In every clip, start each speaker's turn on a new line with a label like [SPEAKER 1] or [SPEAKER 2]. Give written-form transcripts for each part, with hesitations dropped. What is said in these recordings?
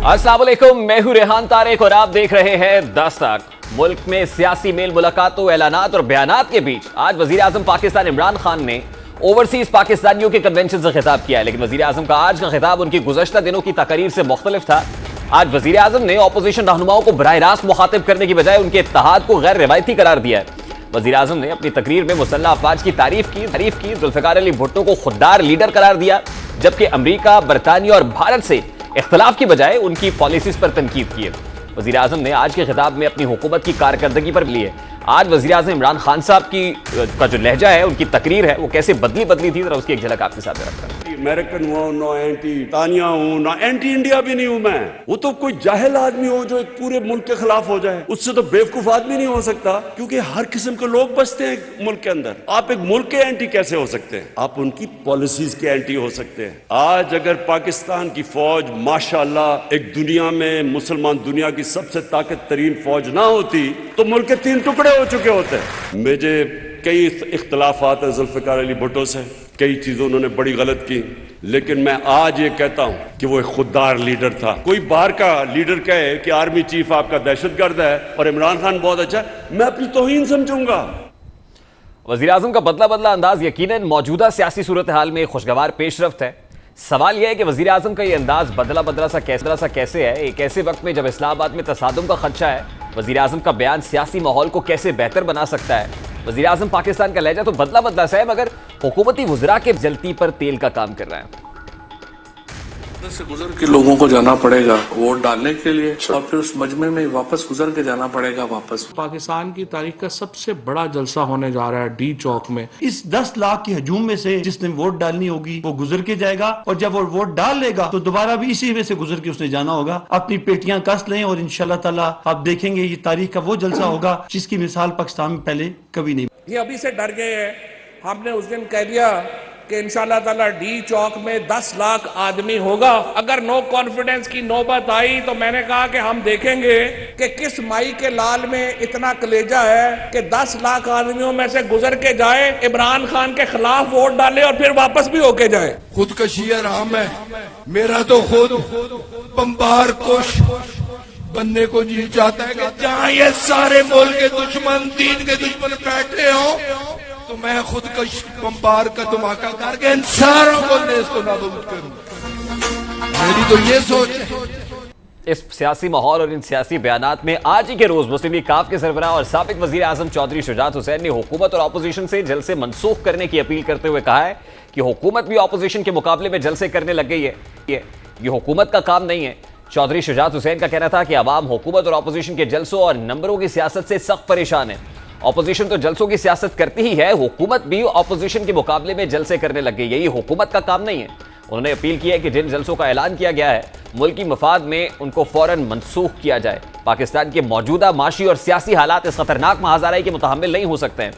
[SPEAKER 1] अस्सलाम वालेकुम, मैं हूं रेहान तारिक और आप देख रहे हैं दस्तक। मुल्क में सियासी मेल मुलाकातों, ऐलानात और बयानात के बीच आज वजीर आजम पाकिस्तान इमरान खान ने ओवरसीज पाकिस्तानियों के कन्वेंशन से खिताब किया है, लेकिन वजीर आजम का आज का खिताब उनकी गुज़श्ता दिनों की तकरीर से मुख्तलिफ था। आज वजीर आजम ने ऑपोजिशन रहनुमाओं को बराह रास्त मुखातिब करने की बजाय उनके इत्तेहाद को गैर रिवायती करार दिया है। वजीर आजम ने अपनी तकरीर में मुसल्लह अफवाज की तारीफ की, जुल्फ़िकार अली भुट्टो को खुददार लीडर करार दिया, जबकि अमरीका, बरतानिया और भारत से इख्तलाफ की बजाय उनकी पॉलिसीज पर तनकीद की है। वजीर आजम ने आज के खिताब में अपनी हुकूमत की कारकर्दगी पर लिए। आज वजीर आजम इमरान खान साहब का जो लहजा है, उनकी तकरीर है, वो कैसे बदली थी, जरा उसकी एक झलक आपके साथ रखता हूं।
[SPEAKER 2] अमेरिकन हूँ, ना एंटी तानिया हूँ, ना एंटी इंडिया भी नहीं हूँ मैं। वो तो कोई जाहिल आदमी हो जो एक पूरे मुल्क के खिलाफ हो जाए, उससे तो बेवकूफ आदमी नहीं हो सकता, क्योंकि हर किस्म के लोग बसते हैं मुल्क के अंदर। आप एक मुल्क के एंटी कैसे हो सकते हैं? आप उनकी पॉलिसीज के एंटी हो सकते हैं। आज अगर पाकिस्तान की फौज माशाअल्लाह एक दुनिया में मुसलमान दुनिया की सबसे ताकत तरीन फौज ना होती तो मुल्क के 3 टुकड़े हो चुके होते। मुझे कई इख्तलाफात है जुल्फ़िकार अली भुट्टो से, कई चीज़ें उन्होंने बड़ी गलत की, लेकिन मैं आज ये कहता हूं कि वो एक खुददार लीडर था। कोई बाहर का लीडर कहे कि आर्मी चीफ आपका दहशतगर्द है और इमरान खान बहुत अच्छा है, मैं अपनी तौहीन समझूंगा।
[SPEAKER 1] वज़ीर आज़म का बदला अंदाज यकीनन मौजूदा सियासी सूरत हाल में खुशगवार पेशरफ्त है। सवाल यह है कि वज़ीर आज़म का ये अंदाज बदला सा कैसे है। एक ऐसे वक्त में जब इस्लामाबाद में तसादुम का खदशा है, वज़ीर आज़म का बयान सियासी माहौल को कैसे बेहतर बना सकता है। वज़ीर आज़म पाकिस्तान का लहजा तो बदला सा है, मगर हुकूमती वज़रा के जलती पर तेल का काम कर रहा है।
[SPEAKER 3] से गुजर के लोगों को जाना पड़ेगा वोट डालने के लिए, और फिर उस मजमे में वापस गुजर के जाना पड़ेगा वापस।
[SPEAKER 4] पाकिस्तान की तारीख का सबसे बड़ा जलसा होने जा रहा है डी चौक में।
[SPEAKER 5] इस 10 लाख की हजूम में से जिसने वोट डालनी होगी वो गुजर के जाएगा, और जब वो वोट डाल लेगा तो दोबारा भी इसी में से गुजर के उसने जाना होगा। अपनी पेटियां कस लें और इंशाल्लाह ताला आप देखेंगे ये तारीख का वो जलसा होगा जिसकी मिसाल पाकिस्तान में पहले कभी नहीं।
[SPEAKER 6] ये अभी से डर गए हैं। हमने उस दिन कह दिया कि इंशाल्लाह ताला डी चौक में 10 लाख आदमी होगा। अगर नो कॉन्फिडेंस की नौबत आई तो मैंने कहा कि हम देखेंगे कि किस माई के लाल में इतना कलेजा है कि 10 लाख आदमियों में से गुजर के जाए, इमरान खान के खिलाफ वोट डाले और फिर वापस भी होके जाए।
[SPEAKER 7] खुदकशी राम है मेरा तो खुद बम्बार कोश बनने को जी चाहता है कि जहां ये सारे मुल्क के दुश्मन, दीन के दुश्मन बैठे हो तो मैं खुद बम्बार का धमाका करके इन सारों को नेस्तो नाबूद करूं। मेरी तो ये सोच है।
[SPEAKER 1] इस सियासी माहौल और इन सियासी बयानात में आज ही के रोज मुस्लिम लीग काफ के सरबराह और साबिक वजीर आजम चौधरी शुजात हुसैन ने हुकूमत और अपोजिशन से जलसे मनसूख करने की अपील करते हुए कहा है कि हुकूमत भी अपोजिशन के मुकाबले में जलसे करने लग गई है। ये हुकूमत का काम नहीं है। चौधरी शुजात हुसैन का कहना था कि अवाम हुकूमत और अपोजिशन के जलसों और नंबरों की सियासत से सख्त परेशान है। ऑपोजिशन तो जलसों की सियासत करती ही है, हुकूमत भी ऑपोजिशन के मुकाबले में जलसे करने लग गई है। ये हुकूमत का काम नहीं है। उन्होंने अपील की है कि जिन जलसों का ऐलान किया गया है मुल्क की मफाद में, उनको फौरन मनसूख किया जाए। पाकिस्तान के मौजूदा माशी और सियासी हालात इस खतरनाक महाजाराई के मुतहम्मिल नहीं हो सकते हैं।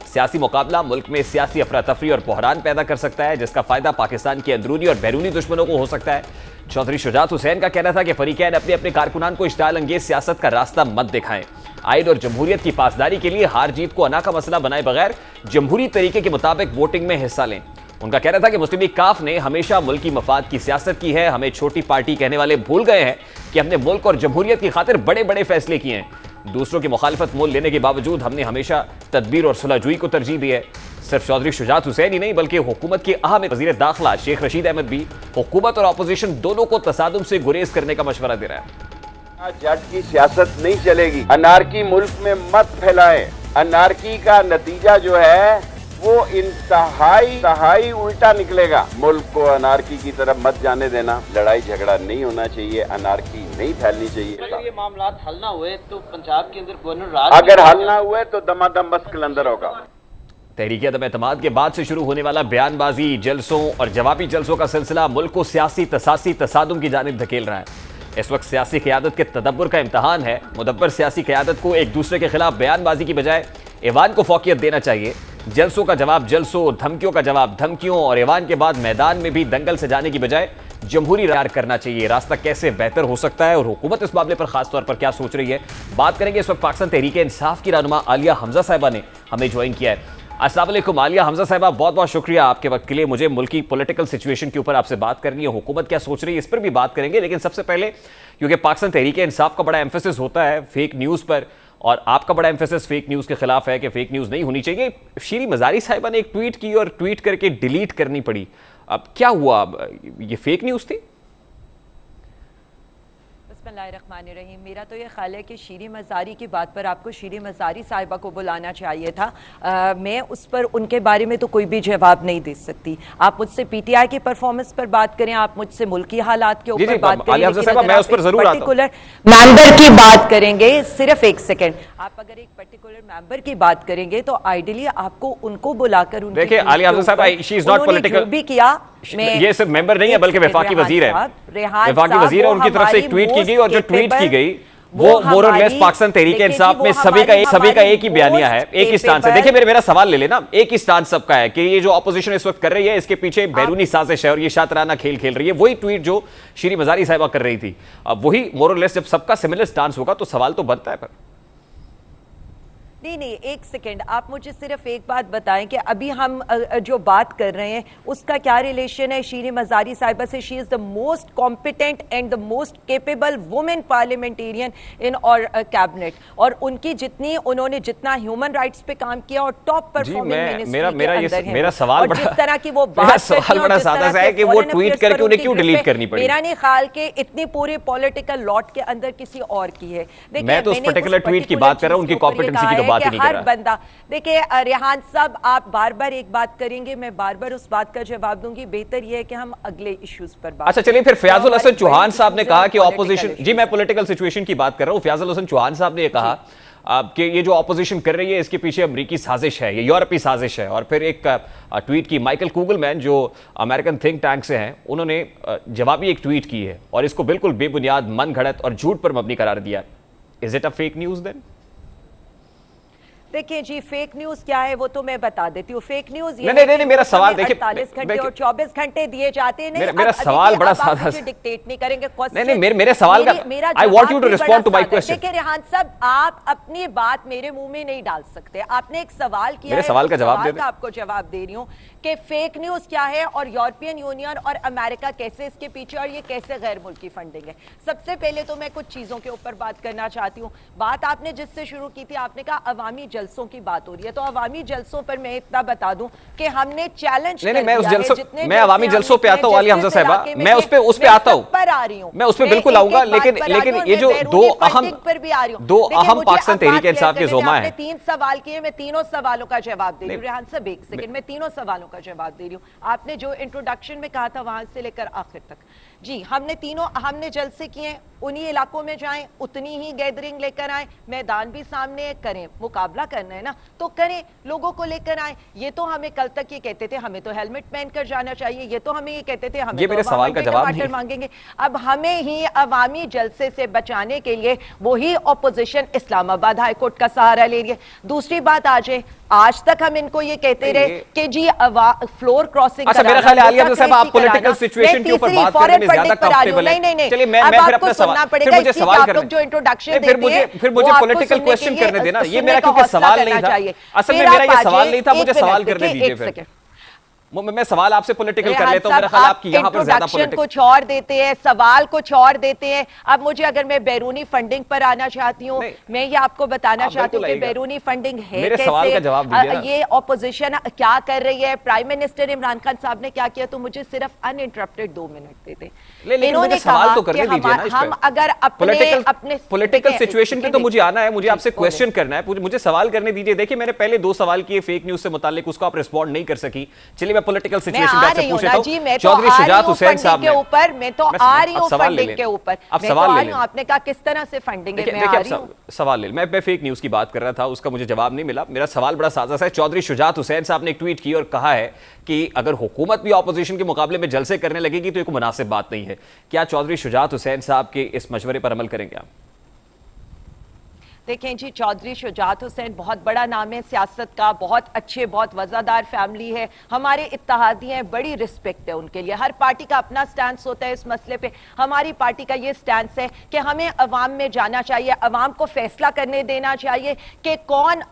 [SPEAKER 1] सियासी मुकाबला मुल्क में सियासी अफरा तफरी और बहरान पैदा कर सकता है, जिसका फायदा पाकिस्तान के अंदरूनी और बैरूनी दुश्मनों को हो सकता है। चौधरी शुजात हुसैन का कहना था कि फरीकैन अपने अपने कारकुनान को इश्ताल अंगेज सियासत का रास्ता मत दिखाएं। आइन और जमहूरियत की पासदारी के लिए हार जीत को अना का मसला बनाए बगैर जमहूरी तरीके के मुताबिक वोटिंग में हिस्सा लें। उनका कहना था कि मुस्लिम लीग काफ ने हमेशा मुल्की मफाद की सियासत की है। हमें छोटी पार्टी कहने वाले भूल गए हैं कि हमने मुल्क और जमहूरियत की खातिर बड़े बड़े फैसले किए हैं। दूसरों की मुखालफत मोल लेने के बावजूद हमने हमेशा तदबीर और सुलहजुई को तरजीह दी है। सिर्फ चौधरी शुजात हुसैन ही नहीं, बल्कि हुकूमत के अहम वज़ीर दाखिला शेख रशीद अहमद भी हुकूमत और अपोजिशन दोनों को तसादुम से गुरेज करने का मशवरा दे रहा है।
[SPEAKER 8] जट की सियासत नहीं चलेगी। अनारकी मुल्क में मत फैलाएं। अनारकी का नतीजा जो है वो इंतहाई उल्टा निकलेगा। मुल्क को अनारकी की तरफ मत जाने देना। लड़ाई झगड़ा नहीं होना चाहिए, अनारकी नहीं फैलनी चाहिए।
[SPEAKER 9] अगर ये मामला हल ना हुए तो पंजाब के अंदर गवर्नर राज,
[SPEAKER 8] अगर हल ना हुए तो दमादम बस कलंदर होगा।
[SPEAKER 1] तहरीक अदम एतमाद के बाद से शुरू होने वाला बयानबाजी, जलसों और जवाबी जलसों का सिलसिला मुल्क को सियासी तसादुम की जानिब धकेल रहा है। इस वक्त सियासी क़यादत के तदब्बर का इम्तहान है। मुदब्बर सियासी क़यादत को एक दूसरे के खिलाफ बयानबाजी की बजाय ऐवान को फौकियत देना चाहिए। जलसों का जवाब जलसों, धमकियों का जवाब धमकियों और ऐवान के बाद मैदान में भी दंगल से जाने की बजाय जमहूरी राय करना चाहिए। रास्ता कैसे बेहतर हो सकता है और हुकूमत इस मामले पर खासतौर पर क्या सोच रही है, बात करेंगे। इस वक्त पाकिस्तान तहरीक इंसाफ की रहनुमा आलिया हमजा साहिबा ने हमें ज्वाइन किया है। अस्सलाम वालेकुम आलिया हमजा साहिबा, बहुत बहुत शुक्रिया आपके वक्त के लिए। मुझे मुल्क की पॉलिटिकल सिचुएशन के ऊपर आपसे बात करनी है, हुकूमत क्या सोच रही है इस पर भी बात करेंगे, लेकिन सबसे पहले क्योंकि पाकिस्तान तहरीक इंसाफ का बड़ा एम्फेसिस होता है फेक न्यूज़ पर, और आपका बड़ा एम्फेसिस फेक न्यूज़ के खिलाफ है कि फेक न्यूज़ नहीं होनी चाहिए। शीरी मज़ारी साहिबा ने एक ट्वीट की और ट्वीट करके डिलीट करनी पड़ी। अब क्या हुआ, ये फेक न्यूज़ थी?
[SPEAKER 10] बिस्मिल्लाहिर्रहमानिर्रहीम। मेरा तो ये ख्याल है कि शीरी मज़ारी की बात पर आपको शीरी मज़ारी साहिबा को बुलाना चाहिए था। मैं उस पर उनके बारे में तो कोई भी जवाब नहीं दे सकती। आप मुझसे पीटीआई की परफॉर्मेंस पर बात करें, आप मुझसे मुल्की हालात के ऊपर बात करें, पर्टिकुलर मेंबर की बात करेंगे, सिर्फ एक सेकेंड, आप अगर एक पर्टिकुलर मेंबर की बात करेंगे तो आइडियली आपको उनको बुलाकर
[SPEAKER 1] देखिए आलिया हफ्जा साहिबा, शी इज नॉट पॉलिटिकल
[SPEAKER 10] भी किया।
[SPEAKER 1] ये सिर्फ मेंबर नहीं है बल्कि वफाकी वजीर है, वफाकी वजीर है, उनकी तरफ से एक ट्वीट की गई और जो ट्वीट की गई वो मोर और लेस पाकिस्तान तहरीक इंसाफ में सभी का एक ही बयानिया है, एक ही स्टांस है। देखिए मेरा सवाल ले लेना, एक ही स्टांस सबका है कि ये जो ऑपोजिशन इस वक्त कर रही है इसके पीछे बैरूनी साजिश है और ये शातराना खेल खेल रही है। वही ट्वीट जो शीरी मज़ारी साहिबा कर रही थी, अब वही मोर और लेस जब सबका सिमिलर स्टांस होगा तो सवाल तो बनता है। पर
[SPEAKER 10] नहीं, एक सेकेंड, आप मुझे सिर्फ एक बात बताएं कि अभी हम जो बात कर रहे हैं उसका क्या रिलेशन है शीरी मज़ारी साहिबा से? She is the most competent and the most capable women parliamentarian in our cabinet, और उनकी उन्होंने जितना ह्यूमन राइट्स पे काम किया और टॉप परफॉर्मिंग
[SPEAKER 1] मेरा सवाल
[SPEAKER 10] जिस तरह की वो बात
[SPEAKER 1] बड़ा सादा सा है कि वो ट्वीट करके उन्हें क्यों डिलीट करनी पड़ी।
[SPEAKER 10] मेरा नहीं ख्याल कि इतनी पूरी पॉलिटिकल लॉट के अंदर किसी और की है।
[SPEAKER 1] मैं तो उस पर्टिकुलर ट्वीट की बात कर रहा हूं, उनकी कॉम्पिटेंसी की तो बात ही नहीं कर रहा।
[SPEAKER 10] बंदा देखिए रेहान साहब, आप बार बार एक बात करेंगे, मैं बार बार उस बात का जवाब दूंगी। बेहतर यह है कि हम अगले इश्यूज पर बात।
[SPEAKER 1] अच्छा चलिए, फिर फयाजुल हसन चौहान साहब ने कहा कि ऑपोजिशन, जी मैं पॉलिटिकल सिचुएशन की बात कर रहा हूं, फयाजुल हसन चौहान साहब ने कहा कि ये जो ऑपोजिशन कर रही है इसके पीछे अमेरिकी साजिश है, ये यूरोपीय साजिश है। और फिर एक ट्वीट की माइकल कुगलमैन जो अमेरिकन थिंक टैंक से हैं, उन्होंने जवाबी एक ट्वीट की है और इसको बिल्कुल बेबुनियाद, मन घड़त और झूठ पर मबनी करार दिया। Is it a fake news then?
[SPEAKER 10] देखिए जी, फेक न्यूज क्या है वो तो मैं बता देती हूँ। फेक न्यूज ये
[SPEAKER 1] नहीं, मेरा सवाल देखिए,
[SPEAKER 10] 48 घंटे और 24 घंटे दिए जाते हैं।
[SPEAKER 1] मेरा सवाल बड़ा सादा है,
[SPEAKER 10] डिक्टेट नहीं करेंगे।
[SPEAKER 1] नहीं, मेरे सवाल का I want you to respond to my question.
[SPEAKER 10] देखिए रेहान साहब, आप अपनी बात मेरे मुंह में नहीं डाल सकते। आपने एक सवाल किया,
[SPEAKER 1] मेरे सवाल का जवाब दे दे।
[SPEAKER 10] आपको जवाब दे रही हूँ कि फेक न्यूज क्या है और यूरोपियन यूनियन और अमेरिका कैसे इसके पीछे और ये कैसे गैर मुल्की फंडिंग है। सबसे पहले तो मैं कुछ चीजों के ऊपर बात करना चाहती हूँ। बात आपने जिससे शुरू की थी, आपने कहा अवामी जलसों की बात हो रही है, तो अवामी जलसों पर मैं इतना बता दूं कि हमने चैलेंज
[SPEAKER 1] नहीं, मैं उस जलसों, मैं अवामी जलसों पे आता हूं आलिया हमजा साहिबा, मैं उस पे आता हूं,
[SPEAKER 10] पर आ रही हूं,
[SPEAKER 1] मैं उस पे बिल्कुल आऊंगा, लेकिन ये जो दो अहम पाकिस्तान तहरीक इंसाफ के ज़ोमा है।
[SPEAKER 10] 3 सवाल किए, मैं तीनों सवालों का जवाब दे रही हूं। रेहान साहब एक सेकंड, मैं तीनों सवालों का जवाब दे रही हूं। आपने जो इंट्रोडक्शन में कहा था वहां से लेकर आखिर तक, जी हमने जलसे किए, उन्हीं इलाकों में जाएं, उतनी ही गैदरिंग लेकर आए, मैदान भी सामने करें, मुकाबला करना है ना तो करें, लोगों को लेकर आए। ये तो हमें कल तक ये कहते थे हमें तो हेलमेट पहनकर जाना चाहिए, ये तो हमें ये कहते थे हमें
[SPEAKER 1] ये मेरे सवाल का जवाब नहीं
[SPEAKER 10] मांगेंगे। अब हमें ही अवामी जलसे से बचाने के लिए वही ऑपोजिशन इस्लामाबाद हाई कोर्ट का सहारा ले रही है। दूसरी बात आ जाए, आज तक हम इनको ये कहते रहे कि जी फ्लोर क्रॉसिंग।
[SPEAKER 1] अच्छा मेरा ख्याल है आलिया साहब, आप पॉलिटिकल सिचुएशन के ऊपर बात करने में ज्यादा कंफर्टेबल है।
[SPEAKER 10] नहीं,
[SPEAKER 1] चलिए मैं फिर अपना सवाल, फिर मुझे सवाल करने,
[SPEAKER 10] जो इंट्रोडक्शन
[SPEAKER 1] फिर मुझे पॉलिटिकल क्वेश्चन करने देना। ये मेरा क्योंकि सवाल नहीं था, असल में मेरा ये सवाल नहीं था, मुझे सवाल करने दीजिए। फिर मैं सवाल आपसे पॉलिटिकल कर लेता हूं। मेरा ख्याल आपकी यहां पर ज्यादा पॉलिटिकल
[SPEAKER 10] कुछ और देते हैं, सवाल कुछ और देते हैं। अब मुझे अगर मैं बैरूनी फंडिंग पर आना चाहती हूं, मैं ये आपको बताना चाहती हूँ कि बैरूनी फंडिंग है
[SPEAKER 1] मेरे सवाल का जवाब दीजिए ना।
[SPEAKER 10] ये ऑपोजिशन क्या कर रही है, प्राइम मिनिस्टर इमरान खान साहब ने क्या किया, तो मुझे सिर्फ अनइंटरप्टेड 2 मिनट देते।
[SPEAKER 1] इन्होंने सवाल तो करने दीजिए ना।
[SPEAKER 10] हम अगर अपने
[SPEAKER 1] पॉलिटिकल सिचुएशन पे तो मुझे आना है, मुझे आपसे क्वेश्चन करना है, मुझे सवाल करने दीजिए। देखिए मैंने पहले 2 सवाल किए फेक न्यूज से मुताल्लिक, उसको आप रिस्पॉन्ड नहीं कर सकी। चलिए मैं पॉलिटिकल सिचुएशन चौधरी शुजात हुसैन साहब के
[SPEAKER 10] ऊपर मैं तो आ रही हूँ फंडिंग के ऊपर।
[SPEAKER 1] अब सवाल ले लें।
[SPEAKER 10] आपने कहा किस तरह से फंडिंग है,
[SPEAKER 1] मैं आ रही हूँ। सवाल ले, मैं फेक न्यूज की बात कर रहा था, उसका मुझे जवाब नहीं मिला। मेरा सवाल बड़ा सादा सा है। चौधरी शुजात हुसैन साहब ने एक ट्वीट की और कहा है कि अगर हुकूमत भी ऑपोजिशन के मुकाबले में जलसे करने लगेगी तो एक मुनासिब बात नहीं है। क्या चौधरी शुजात हुसैन साहब के इस मशवरे पर अमल करेंगे आप?
[SPEAKER 10] देखें जी, चौधरी शुजात हुसैन बहुत बड़ा नाम है सियासत का, बहुत अच्छे, बहुत वज़ादार फैमिली है, हमारे इत्तेहादी हैं, बड़ी रिस्पेक्ट है उनके लिए। हर पार्टी का अपना स्टैंड होता है इस मसले पे। हमारी पार्टी का ये स्टैंड है कि हमें अवाम में जाना चाहिए, अवाम को फैसला करने देना चाहिए कि कौन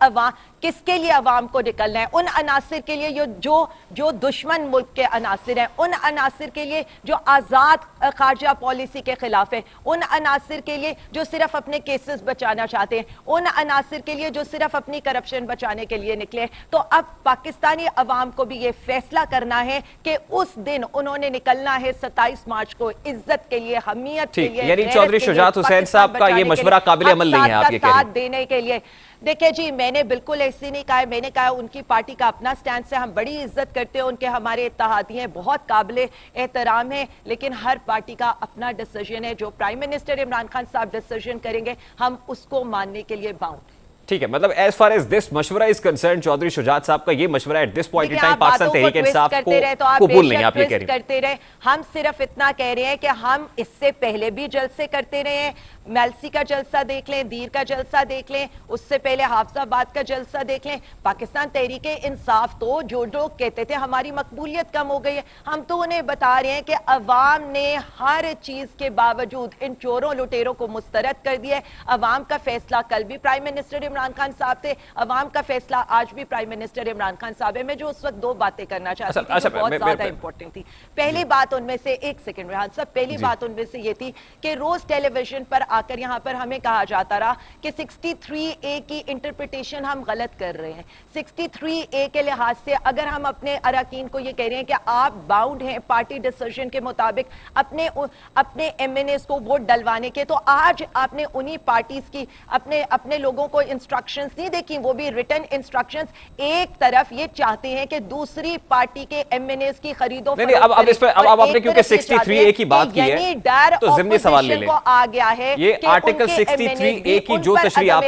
[SPEAKER 10] किसके लिए अवाम को निकलना है? उन अनासिर के लिए जो दुश्मन मुल्क के अनासिर हैं, उन अनासिर के लिए जो आजाद खारजा पॉलिसी के खिलाफ है, उन अनासिर के लिए जो सिर्फ अपने केसेस बचाना चाहते हैं, उन अनासिर के लिए जो सिर्फ अपनी करप्शन बचाने के लिए निकले। तो अब पाकिस्तानी अवाम को भी ये फैसला करना है कि उस दिन उन्होंने निकलना है 27 मार्च को इज्जत के लिए, हमीयत के लिए,
[SPEAKER 1] यानी चौधरी शुजात हुसैन साहब का ये मशवरा काबिल अमल नहीं है, आप ये कह रहे हैं?
[SPEAKER 10] साथ देने के लिए देखिए जी, मैंने बिल्कुल ऐसे नहीं कहा है, मैंने कहा उनकी पार्टी का अपना स्टैंड है, हम बड़ी इज्जत करते हैं उनके, हमारे इत्तेहादी हैं, बहुत काबिल एहतराम है, लेकिन हर पार्टी का अपना डिसीजन है। जो प्राइम मिनिस्टर इमरान खान साहब डिसीजन करेंगे हम उसको मानने के लिए बाउंड।
[SPEAKER 1] ठीक है, मतलब एज फार एज दिस मशवरा इज कंसर्न, चौधरी शुजात साहब का ये मशवरा at this point in time Pakistan Tehreek Insaf को कबूल नहीं, आप ये कह रहे हैं?
[SPEAKER 10] करते रहे, हम सिर्फ इतना कह रहे हैं कि हम इससे पहले भी जलसे करते रहे हैं। मेलसी का जलसा देख लें, दीर का जलसा देख लें, उससे पहले हाफजाबाद का जलसा देख लें। पाकिस्तान तहरीक इंसाफ तो जो लोग कहते थे हमारी मकबूलियत कम हो गई है, हम तो उन्हें बता रहे हैं कि अवाम ने हर चीज के बावजूद इन चोरों लुटेरों को मुस्तरद कर दिया है। अवाम का फैसला कल भी प्राइम मिनिस्टर इमरान खान साहब थे, अवाम का फैसला आज भी प्राइम मिनिस्टर इमरान खान साहब है। मैं जो उस वक्त दो बातें करना चाहती थी जो बहुत ज्यादा इंपॉर्टेंट थी। पहली बात उनमें से, एक सेकंड में सब, पहली बात उनमें से ये थी कि रोज टेलीविजन पर आकर यहां पर हमें कहा जाता रहा कि 63A की इंटरप्रिटेशन हम गलत कर रहे हैं। 63A के लिहाज से अगर हम अपने अरकान को ये कह रहे हैं कि आप बाउंड हैं पार्टी डिसीजन के मुताबिक अपने MNAs को वोट डलवाने के, तो आज आपने उन्हीं पार्टीज की अपने लोगों को इंस्ट्रक्शंस नहीं देखी, वो भी रिटन इंस्ट्रक्शंस। एक तरफ ये चाहते हैं कि दूसरी पार्टी के MNAs की खरीदो
[SPEAKER 1] नहीं, अब इस पे अब आपने क्योंकि 63A की बात की है तो ज़िम्नी सवाल ले लें।
[SPEAKER 10] आ गया है
[SPEAKER 1] ये आर्टिकल 63A की जो तशरीह आप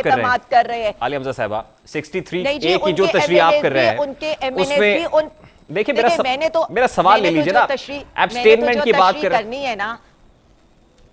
[SPEAKER 1] कर रहे हैं आलिया हमजा साहिबा, 63A की जो तशरीह आप कर रहे हैं उसमें देखिए मेरा सवाल ले लीजिए ना, एब्स्टेनमेंट की बात करनी है ना।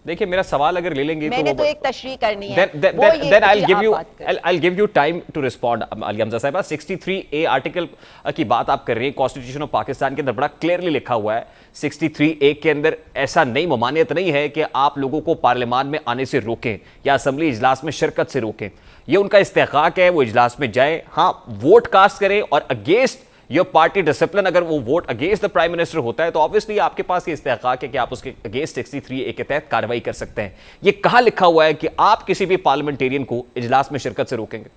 [SPEAKER 1] देखिए मेरा सवाल अगर ले लेंगे
[SPEAKER 10] मैंने तो एक तशरीह करनी है,
[SPEAKER 1] then I'll give you time to respond। Ali Hamza साहिबा, 63A आर्टिकल की बात आप कर रही हैं, कॉन्स्टिट्यूशन ऑफ पाकिस्तान के अंदर बड़ा क्लियरली लिखा हुआ है 63A के अंदर ऐसा नहीं, ममानियत नहीं है कि आप लोगों को पार्लियामान में आने से रोकें या असेंबली इजलास में शिरकत से रोकें। ये उनका इस्तेहकाक है, वो इजलास में जाए, हाँ वोट कास्ट करें और अगेंस्ट योर पार्टी डिसिप्लिन अगर वो vote against the prime minister होता है तो ऑब्वियसली आपके पास ये इस्तेहकाक है कि आप उसके अगेंस्ट 63A के तहत कार्रवाई कर सकते हैं। ये कहां लिखा हुआ है कि आप किसी भी पार्लियामेंटेरियन को इजलास में शिरकत से रोकेंगे?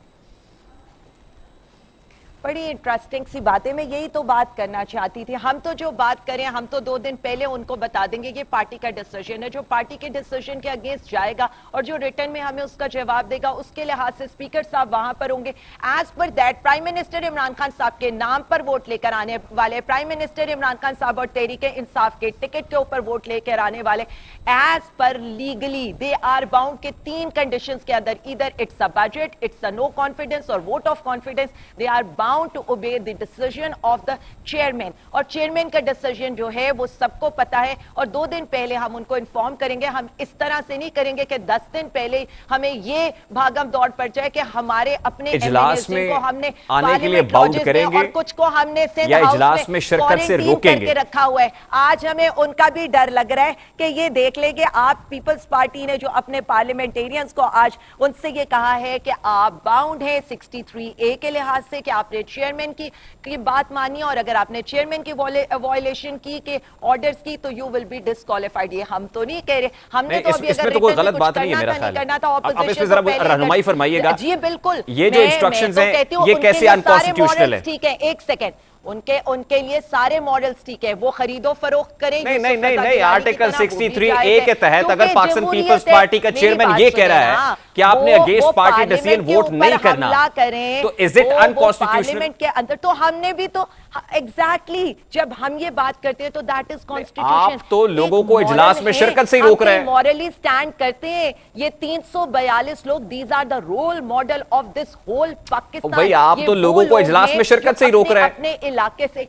[SPEAKER 10] बड़ी इंटरेस्टिंग सी बात है, मैं यही तो बात करना चाहती थी। हम तो जो बात करें, हम तो 2 दिन पहले उनको बता देंगे ये पार्टी का डिसीजन है, जो पार्टी के डिसीजन के अगेंस्ट जाएगा और जो रिटर्न में हमें उसका जवाब देगा उसके लिहाज से स्पीकर साहब वहां पर होंगे। As per that prime minister Imran Khan साहब के नाम पर वोट लेकर आने वाले, प्राइम मिनिस्टर इमरान खान साहब और तहरीक इंसाफ के टिकट के ऊपर वोट लेकर आने वाले, as per legally they are bound के 3 कंडीशंस के अंदर, इधर it's a budget, it's a no confidence or vote of confidence, they are bound to obey the decision of the chairman. और चेयरमैन का डिसीजन जो है वो सबको पता है और 2 दिन पहले हम उनको इन्फॉर्म करेंगे। हम इस तरह से नहीं करेंगे कि 10 दिन पहले हमें ये भागम दौड़ पड़ जाए कि हमारे अपने
[SPEAKER 1] इजलास में
[SPEAKER 10] को हमने
[SPEAKER 1] आने के लिए बाउंड करेंगे
[SPEAKER 10] और कुछ को हमने
[SPEAKER 1] या इजलास में शिरकत से रोकेंगे
[SPEAKER 10] रखा हुआ है। आज हमें उनका भी डर लग रहा है कि ये देख लेंगे, आप पीपल्स पार्टी ने जो अपने पार्लियामेंटेरियंस को आज उनसे ये कहा है कि आप बाउंड है 63A के लिहाज से कि आपने चेयरमैन की बात मानी और अगर आपने चेयरमैन की वायलेशन की के ऑर्डर्स की तो यू विल बी डिस्क्वालिफाइड। ये हम तो नहीं कह रहे, हमने तो अभी
[SPEAKER 1] इसमें तो कोई गलत बात नहीं है मेरा ख्याल है। आप इसमें जरा रहनुमाई फरमाइएगा।
[SPEAKER 10] जी बिल्कुल,
[SPEAKER 1] ये जो इंस्ट्रक्शंस हैं ये कैसे अनकॉन्स्टिट्यूशनल है?
[SPEAKER 10] ठीक है, एक सेकंड, उनके लिए सारे मॉडल्स ठीक है, वो खरीदो फरोख्त करें।
[SPEAKER 1] नहीं, आर्टिकल 63A के तहत अगर पाकिस्तान पीपल्स पार्टी का चेयरमैन ये कह रहा है कि आपने अगेंस्ट पार्टी डिसीजन वोट नहीं करना, तो इज इट अनकॉन्स्टिट्यूशनल?
[SPEAKER 10] पार्लियामेंट के अंदर तो हमने भी तो एग्जैक्टली जब हम ये बात करते हैं तो दैट इज कॉन्स्टिट्यूशन।
[SPEAKER 1] आप तो लोगों को इजलास में शिरकत से ही रोक रहे हैं,
[SPEAKER 10] मॉरली स्टैंड करते हैं। ये 342 लोग, these are the role model of this whole Pakistan.
[SPEAKER 1] भाई आप तो लोगों को इजलास में शिरकत से ही रोक रहे हैं
[SPEAKER 10] अपने इलाके से।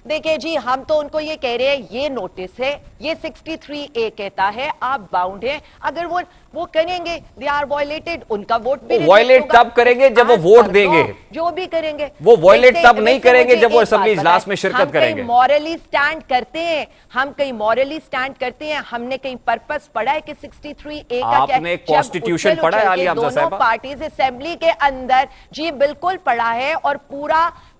[SPEAKER 10] देखिए जी, हम तो उनको ये कह रहे हैं, ये नोटिस है, ये 63A कहता है आप बाउंड है। अगर वो करेंगे, दे आर वायलेटेड, उनका वोट भी
[SPEAKER 1] वायलेट तब करेंगे जब वो वोट देंगे,
[SPEAKER 10] जो भी करेंगे
[SPEAKER 1] वो वायलेट तब नहीं करेंगे जब वो असेंबली इजलास में शिरकत करेंगे।
[SPEAKER 10] मॉरली स्टैंड करते हैं, हम कहीं मॉरली स्टैंड करते हैं, हमने कहीं पर्पस पढ़ा है कि 63A का क्या
[SPEAKER 1] आपने कॉन्स्टिट्यूशन पढ़ा है आलिया हमजा साहिबा?
[SPEAKER 10] दोनों पार्टीज असेंबली के अंदर जी बिल्कुल पढ़ा है, और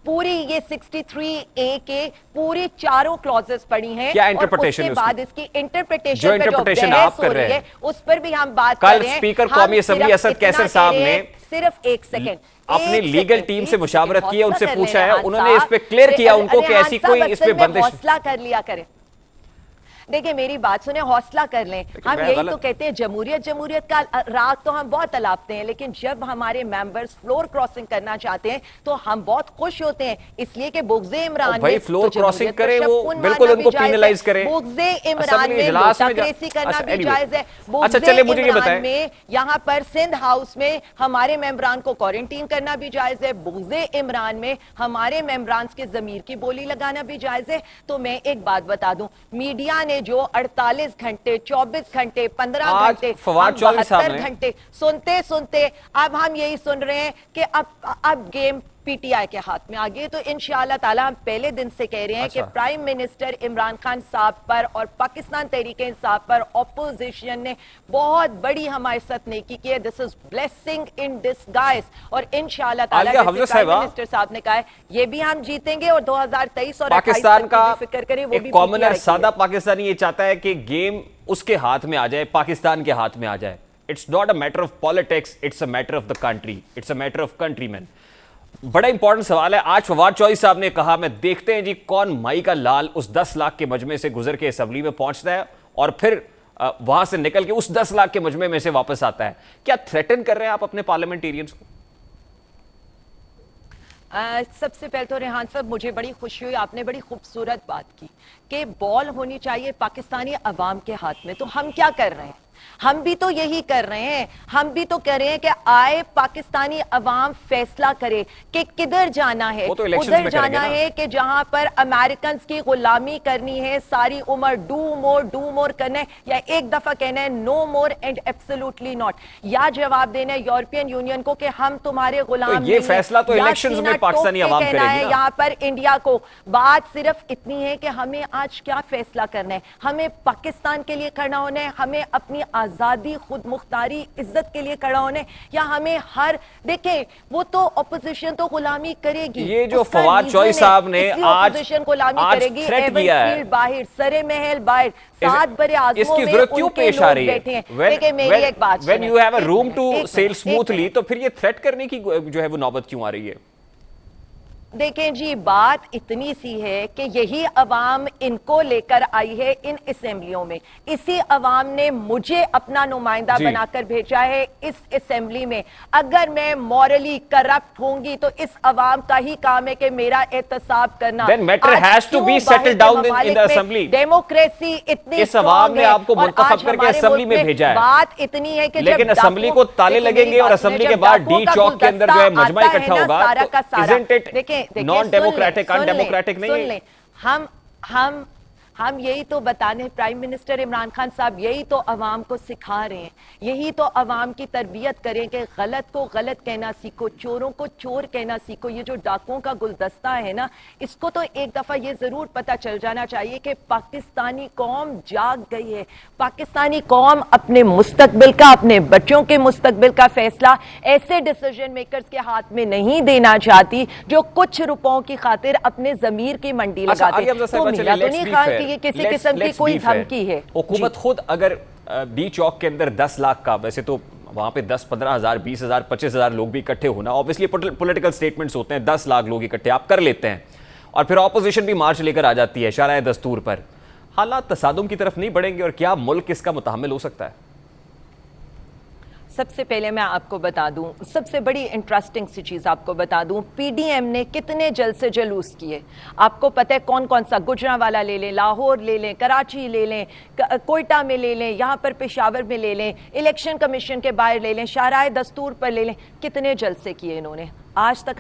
[SPEAKER 10] पूरी ये 63A के पूरी चारों क्लॉजेस पड़ी हैं।
[SPEAKER 1] क्या इंटरप्रिटेशन
[SPEAKER 10] है उसके बाद इसकी इंटरप्रिटेशन
[SPEAKER 1] जो इंटरप्रिटेशन आप कर रहे हैं
[SPEAKER 10] उस पर भी हम बात कर
[SPEAKER 1] कल
[SPEAKER 10] रहे हैं।
[SPEAKER 1] स्पीकर कौमी असेंबली असद कैसर साहब ने
[SPEAKER 10] सिर्फ एक सेकंड
[SPEAKER 1] अपनी लीगल टीम से मुशावरत की है, उनसे पूछा है, उन्होंने इस पे क्लियर किया उनको कि ऐसी कोई इस पे बंदिश।
[SPEAKER 10] हौसला कर लिया करें, देखिए मेरी बात सुने, हौसला कर लें। हम यही तो कहते हैं, जमहूरियत का राग तो हम बहुत अलापते हैं, लेकिन जब हमारे मेंबर्स फ्लोर क्रॉसिंग करना चाहते हैं तो हम बहुत खुश होते हैं, इसलिए कि बुग़्ज़े इमरान
[SPEAKER 1] भाई फ्लोर क्रॉसिंग करें, वो बिल्कुल उनको पेनलाइज करें।
[SPEAKER 10] बुग़्ज़े इमरान में लोटाक्रेसी करना भी जायज है।
[SPEAKER 1] अच्छा चलिए मुझे ये बताएं,
[SPEAKER 10] में यहाँ पर सिंध हाउस में हमारे मेंबरान को क्वारंटीन करना भी जायज है, बुग़्ज़े इमरान में हमारे मेंबरान के ज़मीर की बोली लगाना भी जायज है। तो मैं एक बात बता दूं, मीडिया ने जो 48 घंटे, 24 घंटे, 15 घंटे, 72 घंटे सुनते अब हम यही सुन रहे हैं कि अब गेम पीटीआई के हाथ में आ गई। तो इंशाअल्लाह ताला हम पहले दिन से कह रहे हैं कि प्राइम मिनिस्टर इमरान खान साहब पर और पाकिस्तान तहरीक इंसाफ पर ऑपोजिशन ने बहुत बड़ी हमायत नहीं की है। This is blessing in disguise, और इंशाअल्लाह ताला प्राइम मिनिस्टर साहब ने कहा है ये भी हम जीतेंगे, और 2023 और
[SPEAKER 1] पाकिस्तान का
[SPEAKER 10] फिक्र करें, वो भी
[SPEAKER 1] कॉमनर सादा पाकिस्तानी ये चाहता है कि गेम उसके हाथ में आ जाए, पाकिस्तान के हाथ में आ जाए। It's not a matter of politics, it's a matter of the country, it's a matter of countryman. बड़ा इंपॉर्टेंट सवाल है। आज फवाद चौधरी साहब ने कहा, मैं देखते हैं जी कौन माई का लाल उस 10 लाख के मजमे से गुजर के असेंबली में पहुंचता है और फिर वहां से निकल के उस 10 लाख के मजमे में से वापस आता है। क्या थ्रेटन कर रहे हैं आप अपने पार्लियामेंटेरियंस को?
[SPEAKER 10] सबसे पहले तो रेहान साहब, मुझे बड़ी खुशी हुई, आपने बड़ी खूबसूरत बात की कि बॉल होनी चाहिए पाकिस्तानी अवाम के हाथ में। तो हम क्या कर रहे हैं? हम भी तो यही कर रहे हैं, हम भी तो कह रहे हैं कि आए पाकिस्तानी अवाम फैसला करे कि किधर जाना है।
[SPEAKER 1] तो
[SPEAKER 10] उधर जाना है कि जहां पर अमेरिकन की गुलामी करनी है सारी उम्र, डू मोर करना है, या एक दफा कहना है no more and absolutely not, या जवाब देना है यूरोपियन यूनियन को कि हम तुम्हारे गुलाम
[SPEAKER 1] तो ये फैसला तो इलेक्शंस में पाकिस्तानी अवाम करेगी ना।
[SPEAKER 10] यहाँ पर इंडिया को बात सिर्फ इतनी है कि हमें आज क्या फैसला करना है। हमें पाकिस्तान के लिए खड़ा होना है, हमें अपनी आजादी, खुद मुख्तारी, इज्जत के लिए खड़ा होने, या हमें देखें वो तो ऑपोजिशन तो गुलामी करेगी।
[SPEAKER 1] ये जो फवाद चौधरी साहब ने आज
[SPEAKER 10] ऑपोजिशन गुलामी करेगी,
[SPEAKER 1] थ्रेट किया है
[SPEAKER 10] बाहर, सरे महल बाहर, 7 बड़े आजमों
[SPEAKER 1] इसकी
[SPEAKER 10] में
[SPEAKER 1] जरूरत क्यों पेश आ रही है?
[SPEAKER 10] देखिए मेरी एक बात,
[SPEAKER 1] when you have a room to sell smoothly, तो फिर ये थ्रेट करने की जो है वो नौबत क्यों आ रही है?
[SPEAKER 10] देखें जी, बात इतनी सी है कि यही अवाम इनको लेकर आई है इन असेंबलियों में। इसी अवाम ने मुझे अपना नुमाइंदा बनाकर भेजा है इस असेंबली में। अगर मैं मॉरली करप्ट होंगी तो इस अवाम का ही काम है कि मेरा एहतसाब करना।
[SPEAKER 1] Then matter has to be settled down in the assembly.
[SPEAKER 10] Democracy इतनी
[SPEAKER 1] इस अवाम ने आपको मुंतखब करके असेंबली में भेजा है।
[SPEAKER 10] बात इतनी है कि
[SPEAKER 1] लेकिन असेंबली को ताले लगेंगे और असेंबली के बाद डी चौक के अंदर जो है मजमा इकट्ठा होगा, तो isn't it non democratic, undemocratic नहीं है? हम यही तो बताने, प्राइम मिनिस्टर इमरान खान साहब यही तो अवाम को सिखा रहे हैं, यही तो अवाम की तरबियत करें कि गलत को गलत कहना सीखो, चोरों को चोर कहना सीखो। ये जो डाकुओं का गुलदस्ता है ना, इसको तो एक दफा ये जरूर पता चल जाना चाहिए कि पाकिस्तानी कौम जाग गई है। पाकिस्तानी कौम अपने मुस्तकबिल का, अपने बच्चों के मुस्तकबिल का फैसला ऐसे डिसीजन मेकर्स के हाथ में नहीं देना चाहती जो कुछ रुपयों की खातिर अपने जमीर की मंडी लगाते हैं। तो मेरा तो नहीं ख्याल कि ये किसी किस्म की कोई धमकी है। हुकूमत खुद अगर डी चौक के अंदर 10 लाख का, वैसे तो वहां पे 10-15 हजार, 20 हजार, 25 हजार लोग भी इकट्ठे होना, ऑब्वियसली पॉलिटिकल स्टेटमेंट्स होते हैं, 10 लाख लोग इकट्ठे आप कर लेते हैं और फिर ऑपोजिशन भी मार्च लेकर आ जाती है शराय दस्तूर पर, हालात तसादुम की तरफ नहीं बढ़ेंगे और क्या मुल्क इसका मुतहम्मिल हो सकता है?
[SPEAKER 10] सबसे पहले मैं आपको बता दूं, सबसे बड़ी इंटरेस्टिंग सी चीज़ आपको बता दूं, पीडीएम ने कितने जलसे जुलूस किए आपको पता है? कौन कौन सा? गुजरांवाला ले लें, लाहौर ले लें, कराची ले लें, कोयटा में ले लें, यहाँ पर पेशावर में ले लें, इलेक्शन कमीशन के बाहर ले लें, शाहराह दस्तूर पर ले लें, कितने जलसे किए इन्होंने। आज तक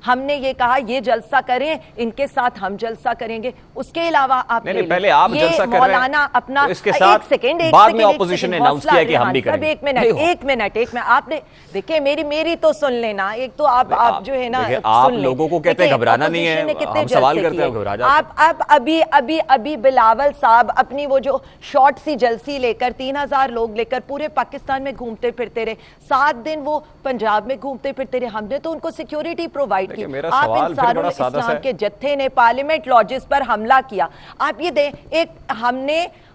[SPEAKER 10] हमने ये कहा ये जलसा करें, इनके साथ हम जलसा करेंगे, उसके अलावा आप
[SPEAKER 1] नहीं, पहले आप जलसा कर रहे हैं,
[SPEAKER 10] मौलाना अपना
[SPEAKER 1] तो इसके साथ
[SPEAKER 10] एक सेकंड
[SPEAKER 1] बाद में ऑपोजिशन ने अनाउंस किया कि हम भी करेंगे।
[SPEAKER 10] एक मिनट आपने देखिए मेरी तो सुन लेना, एक तो आप जो है ना
[SPEAKER 1] आप लोगों को कहते हैं घबराना नहीं है, हम सवाल करते हैं घबरा जाते हैं।
[SPEAKER 10] आप अभी बिलावल साहब अपनी वो जो शॉर्ट सी जलसी लेकर 3000 लोग लेकर पूरे पाकिस्तान में घूमते फिरते रहे, 7 दिन वो पंजाब में घूमते फिरते रहे, हमने तो उनको सिक्योरिटी प्रोवाइड की। आप इंसानुल इस्लाम के जत्थे ने पार्लियामेंट लॉजेस पर हमला किया। आप ये दें, एक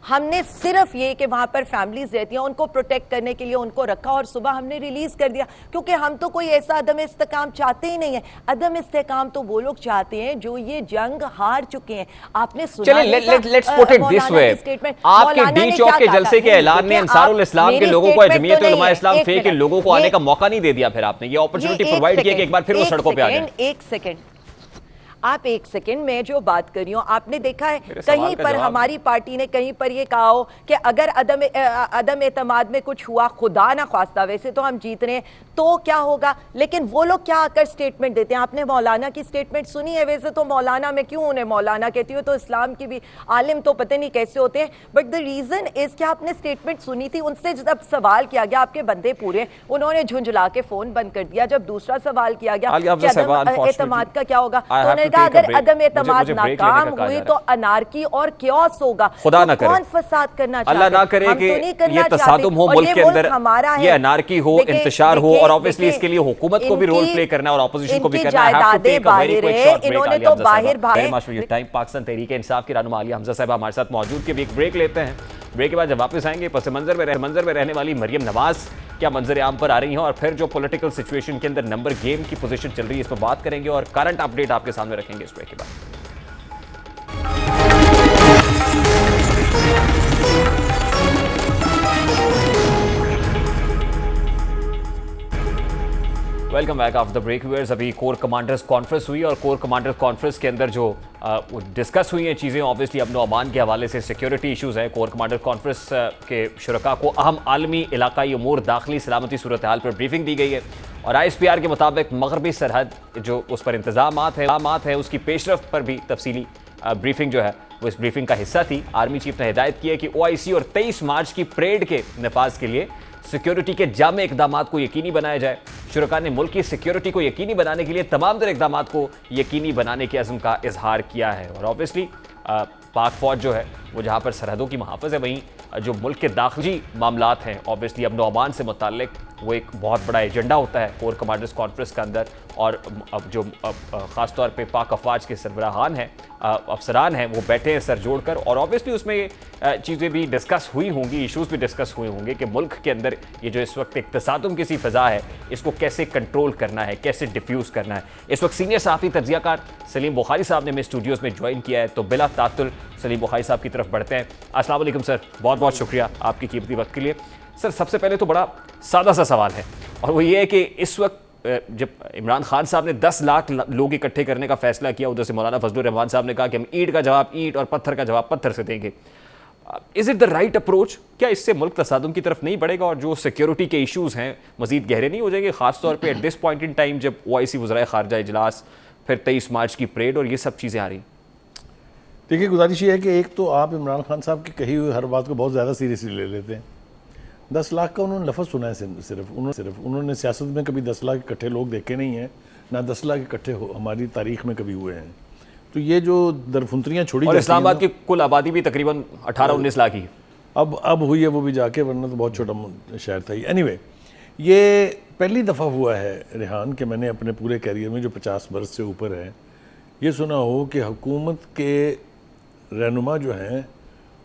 [SPEAKER 10] हमने सिर्फ ये कि वहां पर फैमिलीज रहती हैं उनको प्रोटेक्ट करने के लिए उनको रखा और सुबह हमने रिलीज कर दिया, क्योंकि हम तो कोई ऐसा अदम इस्तेकाम चाहते ही नहीं है। अदम इस्तेकाम तो वो लोग चाहते हैं जो ये जंग हार चुके हैं। आपने सुना,
[SPEAKER 1] चलिए let's put it this way, आपके डी चौक के जलसे के ऐलान ने अंसारुल इस्लाम के लोगों को, जमीयत उलमा इस्लाम फे के लोगों को आने का मौका नहीं दे दिया। फिर आपने ये अपॉर्चुनिटी प्रोवाइड किया कि एक बार फिर वो सड़कों पे आ जाए।
[SPEAKER 10] एक सेकंड मैं जो बात कर रही हूं, आपने देखा है कहीं पर हमारी पार्टी ने कहीं पर ये कहा हो कि अगर अदम एतमाद में कुछ हुआ, खुदा ना ख्वास्ता, वैसे तो हम जीत रहे हैं तो क्या होगा, लेकिन वो लोग क्या आकर स्टेटमेंट देते हैं। आपने मौलाना की स्टेटमेंट सुनी है? वैसे तो मौलाना, मैं क्यों उन्हें मौलाना कहती हूँ, तो इस्लाम की भी आलिम तो पता नहीं कैसे होते हैं, बट द रीजन इज कि आपने स्टेटमेंट सुनी थी, उनसे जब सवाल किया गया आपके बंदे पूरे, उन्होंने झुंझला के फोन बंद कर दिया। जब दूसरा सवाल किया गया एतमाद का क्या होगा, तो अगर अदम एतमाद नाकाम हुई तो अनारकी और क्योस होगा।
[SPEAKER 1] खुदा ना करे,
[SPEAKER 10] कौन फसाद करना चाहते हैं?
[SPEAKER 1] अल्लाह ना करे कि ये तसादुम हो मुल्क के अंदर, ये अनारकी हो, इंतशार हो, और ऑब्वियसली इसके लिए हुकूमत को भी रोल प्ले करना और ऑपोजिशन को भी करना है।
[SPEAKER 10] इन्होंने तो बाहर
[SPEAKER 1] पाकिस्तान तहरीक इंसाफ की रहनुमा आलिया हमजा साहिबा हमारे साथ मौजूद के भी एक ब्रेक लेते हैं। ब्रेक के बाद जब वापस आएंगे, पस मंजर में रहने वाली मरियम नवाज क्या मंजर आम पर आ रही हैं, और फिर जो पॉलिटिकल सिचुएशन के अंदर नंबर गेम की पोजीशन चल रही है इस पर बात करेंगे और करंट अपडेट आपके सामने रखेंगे इस ब्रेक के बाद। Welcome back after the break viewers. अभी कोर कमांडर्स कॉन्फ्रेंस हुई और कोर कमांडर्स कॉन्फ्रेंस के अंदर जो डिस्कस हुई हैं चीज़ें, ऑब्वियसली अमन अमान के हवाले से सिक्योरिटी इशूज़ हैं। कोर कमांडर कॉन्फ्रेंस के शुरका को अहम आलमी इलाकाई अमूर, दाखिली सलामती सूरत हाल पर ब्रीफिंग दी गई है और ISPR के मुताबिक मगरबी सरहद जो उस पर इंतजामात है उसकी पेशरफ पर भी तफसीली ब्रीफिंग जो है वो इस ब्रीफिंग का हिस्सा थी। आर्मी चीफ ने हिदायत की है कि OIC और 23 मार्च की परेड के नफाज के लिए सिक्योरिटी के जामे इकदाम को यकीनी बनाया जाए। शुरका ने मुल्क की सिक्योरिटी को यकीनी बनाने के लिए तमाम तरह इकदाम को यकीनी बनाने के अज़्म का इजहार किया है। और ऑब्वियसली पाक फौज जो है वो जहाँ पर सरहदों की मुहाफ़िज़ है, वहीं जो मुल्क के दाखिली मामलात हैं, ऑब्वियसली अमन अमान से मुताल्लिक वो एक बहुत बड़ा एजेंडा होता है कोर कमांडर्स कॉन्फ्रेंस के अंदर। और अब जो ख़ास तौर पे पाक अफवाज के सरबराहान हैं, अफसरान हैं, वो बैठे हैं सर जोड़ कर, और ऑब्वियसली उसमें चीज़ें भी डिस्कस हुई होंगी, इशूज़ भी डिस्कस हुए होंगे कि मुल्क के अंदर ये जो इस वक्त एक तसादुम की सी फ़िज़ा है इसको कैसे कंट्रोल करना है, कैसे डिफ्यूज़ करना है। इस वक्त सीनियर सहाफ़ी तज्ज़ियाकार सलीम बुखारी साहब ने मेरे स्टूडियोज़ में ज्वाइन किया है, तो बिला तातुल सलीम बुखारी साहब की तरफ बढ़ते हैं। अस्सलाम वालेकुम सर, बहुत बहुत शुक्रिया आपकी कीमती वक्त के लिए। सर सबसे पहले तो बड़ा सादा सा सवाल है, और वो ये है कि इस वक्त जब इमरान खान साहब ने 10 लाख लोग इकट्ठे करने का फैसला किया, उधर से मौलाना फजलुर रहमान साहब ने कहा कि हम ईंट का जवाब ईंट और पत्थर का जवाब पत्थर से देंगे। Is it the right approach? क्या इससे मुल्क तसादुम की तरफ नहीं बढ़ेगा और जो सिक्योरिटी के इशूज़ हैं मजीद गहरे नहीं हो जाएंगे, खासतौर पर eight this point in time जब OIC वज़राए ख़ारजा इजलास, फिर 23 मार्च की परेड और ये सब चीज़ें आ रही?
[SPEAKER 11] देखिए, गुजारिश ये है कि एक तो आप इमरान खान साहब की कही हुई हर बात को बहुत ज़्यादा सीरियसली ले लेते हैं। 10 लाख का उन्होंने लफ्ज़ सुना है सिर्फ उन्होंने सियासत में कभी 10 लाख इकट्ठे लोग देखे नहीं हैं, ना 10 लाख इकट्ठे हमारी तारीख में कभी हुए हैं। तो ये जो दरफुंतरियाँ छोड़ी
[SPEAKER 1] और इस्लामाबाद की कुल आबादी भी तकरीबन 18-19 लाख ही
[SPEAKER 11] अब हुई है, वो भी जाके, वरना तो बहुत छोटा शहर था। एनीवे, ये पहली दफ़ा हुआ है रेहान कि मैंने अपने पूरे कैरियर में जो 50 बरस से ऊपर है ये सुना हो कि हुकूमत के रहनुमा जो हैं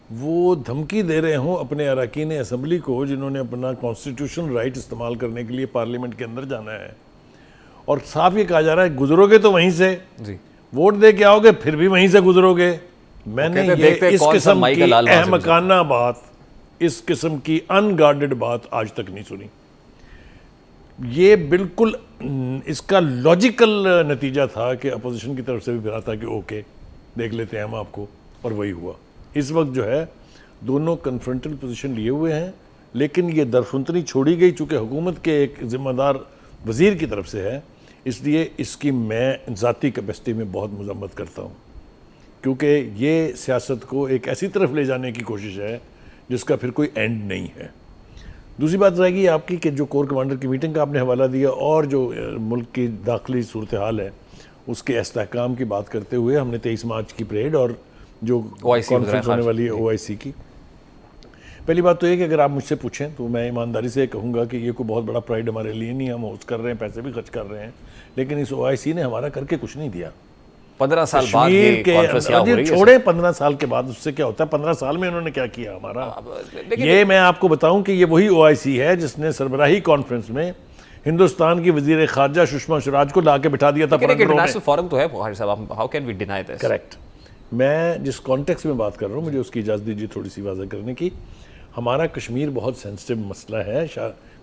[SPEAKER 11] वो धमकी दे रहे हों अपने अरकान असम्बली को, जिन्होंने अपना कॉन्स्टिट्यूशन राइट इस्तेमाल करने के लिए पार्लियामेंट के अंदर जाना है, और साफ ये कहा जा रहा है गुजरोगे तो वहीं से जी, वोट दे के आओगे फिर भी वहीं से गुजरोगे। मैंने ये इस किस्म की अहमकाना बात, इस किस्म की अनगार्डेड बात आज तक नहीं सुनी। ये बिल्कुल इसका लॉजिकल नतीजा था कि अपोजिशन की तरफ से भी फिरा था कि ओके देख लेते हैं हम आपको, और वही हुआ। इस वक्त जो है दोनों कन्फ्रंटल पोजीशन लिए हुए हैं, लेकिन ये दरफुंतरी छोड़ी गई चूँकि हुकूमत के एक ज़िम्मेदार वज़ीर की तरफ से है, इसलिए इसकी मैं ज़ाती कैपेसिटी में बहुत मजम्मत करता हूँ, क्योंकि ये सियासत को एक ऐसी तरफ ले जाने की कोशिश है जिसका फिर कोई एंड नहीं है। दूसरी बात रहेगी आपकी कि जो कोर कमांडर की मीटिंग का आपने हवाला दिया और जो मुल्क की दाखिली सूरत हाल है उसके इस्तेहकाम की बात करते हुए हमने 23 मार्च की परेड और जो कॉन्फ्रेंस होने वाली है OIC की, पहली बात तो ये कि अगर आप मुझसे पूछें तो मैं ईमानदारी से कहूँगा कि ये कोई बहुत बड़ा प्राइड हमारे लिए नहीं, हम होस्ट कर रहे हैं, पैसे भी खर्च कर रहे हैं, लेकिन इस OIC ने हमारा करके कुछ नहीं दिया।
[SPEAKER 1] 15 साल बाद ये कॉन्फ्रेंस क्या हो रही है?
[SPEAKER 11] छोड़े 15 साल के बाद उससे क्या होता है, 15 साल में उन्होंने क्या किया हमारा। ये मैं आपको बताऊं कि ये वही OIC है जिसने सरबराही कॉन्फ्रेंस में हिंदुस्तान की वजीर खारजा सुषमा स्वराज को लाके बिठा दिया था।
[SPEAKER 1] इंटरनेशनल फोरम तो है बुखारी साहब, how can we deny this?
[SPEAKER 11] Correct. मैं जिस कॉन्टेक्स्ट में बात कर रहा हूँ, मुझे उसकी इजाज़त दीजिए थोड़ी सी वाज़ह करने की। हमारा कश्मीर बहुत सेंसिटिव मसला है।